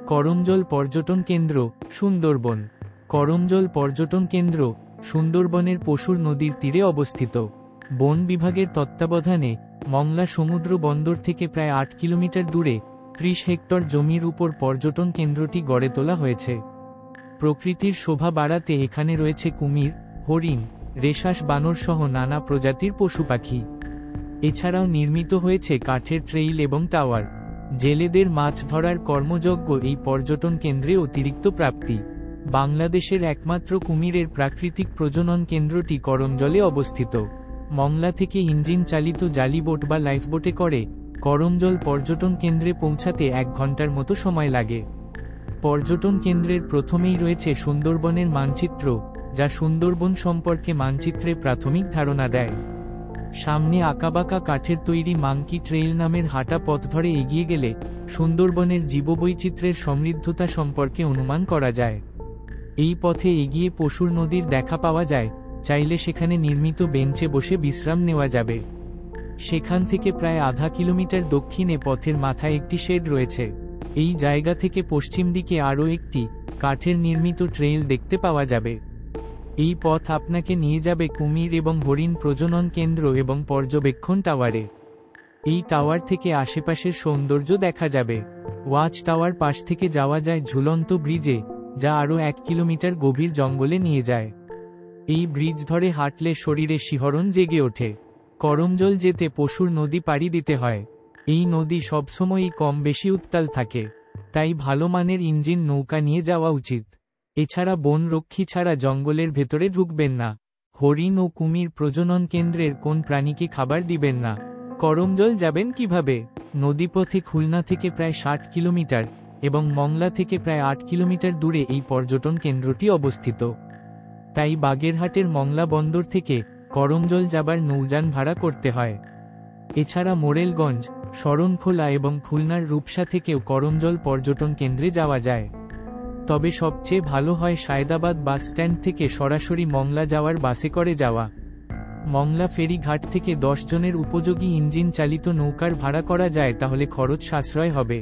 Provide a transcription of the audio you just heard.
করমজল পর্যটন কেন্দ্র, সুন্দরবন। করমজল পর্যটন কেন্দ্র সুন্দরবনের পশুর নদীর তীরে অবস্থিত। বন বিভাগের তত্ত্বাবধানে মংলা সমুদ্র বন্দর থেকে প্রায় 8 কিলোমিটার দূরে 30 হেক্টর জমির উপর পর্যটন কেন্দ্রটি গড়ে তোলা হয়েছে। প্রকৃতির শোভা বাড়াতে এখানে রয়েছে কুমির, হরিণ, রেশাস বানর সহ নানা প্রজাতির পশু পাখি। এছাড়াও নির্মিত হয়েছে কাঠের ট্রেইল এবং টাওয়ার। জেলেদের মাছ ধরার কর্মযজ্ঞ এই পর্যটন কেন্দ্রে অতিরিক্ত প্রাপ্তি। বাংলাদেশের একমাত্র কুমিরের প্রাকৃতিক প্রজনন কেন্দ্রটি করমজলে অবস্থিত। মংলা থেকে ইঞ্জিন চালিত জালিবোট বা লাইফবোটে করে করমজল পর্যটন কেন্দ্রে পৌঁছাতে 1 ঘন্টার মতো সময় লাগে। পর্যটন কেন্দ্রের প্রথমেই রয়েছে সুন্দরবনের মানচিত্র, যা সুন্দরবন সম্পর্কে মানচিত্রে প্রাথমিক ধারণা দেয়। সামনে আঁকাবাঁকা কাঠের তৈরি মাঙ্কি ট্রেইল নামের হাঁটা পথ ধরে এগিয়ে গেলে সুন্দরবনের জীববৈচিত্র্যের সমৃদ্ধতা সম্পর্কে অনুমান করা যায়। এই পথে এগিয়ে পশুর নদীর দেখা পাওয়া যায়, চাইলে সেখানে নির্মিত বেঞ্চে বসে বিশ্রাম নেওয়া যাবে। সেখান থেকে প্রায় আধা কিলোমিটার দক্ষিণে পথের মাথায় একটি শেড রয়েছে। এই জায়গা থেকে পশ্চিম দিকে আরও একটি কাঠের নির্মিত ট্রেইল দেখতে পাওয়া যাবে। এই পথ আপনাকে নিয়ে যাবে কুমির এবং হরিণ প্রজনন কেন্দ্র এবং পর্যবেক্ষণ টাওয়ারে। এই টাওয়ার থেকে আশেপাশের সৌন্দর্য দেখা যাবে। ওয়াচ টাওয়ার পাশ থেকে যাওয়া যায় ঝুলন্ত ব্রিজে, যা আরও 1 কিলোমিটার গভীর জঙ্গলে নিয়ে যায়। এই ব্রিজ ধরে হাঁটলে শরীরে শিহরণ জেগে ওঠে। করমজল যেতে পশুর নদী পাড়ি দিতে হয়। এই নদী সবসময়ই কম বেশি উত্তাল থাকে, তাই ভালো মানের ইঞ্জিন নৌকা নিয়ে যাওয়া উচিত। এছাড়া বন রক্ষী ছাড়া জঙ্গলের ভেতরে ঢুকবেন না। হরিণ ও কুমির প্রজনন কেন্দ্রের কোন প্রাণীকে খাবার দিবেন না। করমজল যাবেন কিভাবে? নদীপথে খুলনা থেকে প্রায় 60 কিলোমিটার এবং মংলা থেকে প্রায় 8 কিলোমিটার দূরে এই পর্যটন কেন্দ্রটি অবস্থিত। তাই বাগেরহাটের মংলা বন্দর থেকে করমজল যাবার নৌযান ভাড়া করতে হয়। এছাড়া মোরেলগঞ্জ, শরণখোলা এবং খুলনার রূপসা থেকেও করমজল পর্যটন কেন্দ্রে যাওয়া যায়। তবে সবচেয়ে ভালো হয় সায়দাবাদ বাস স্ট্যান্ড থেকে সরাসরি মংলা যাওয়ার বাসে করে যাওয়া। মংলা ফেরি ঘাট থেকে 10 জনের উপযোগী ইঞ্জিন চালিত নৌকার ভাড়া করা যায়, তাহলে খরচ সাশ্রয় হবে।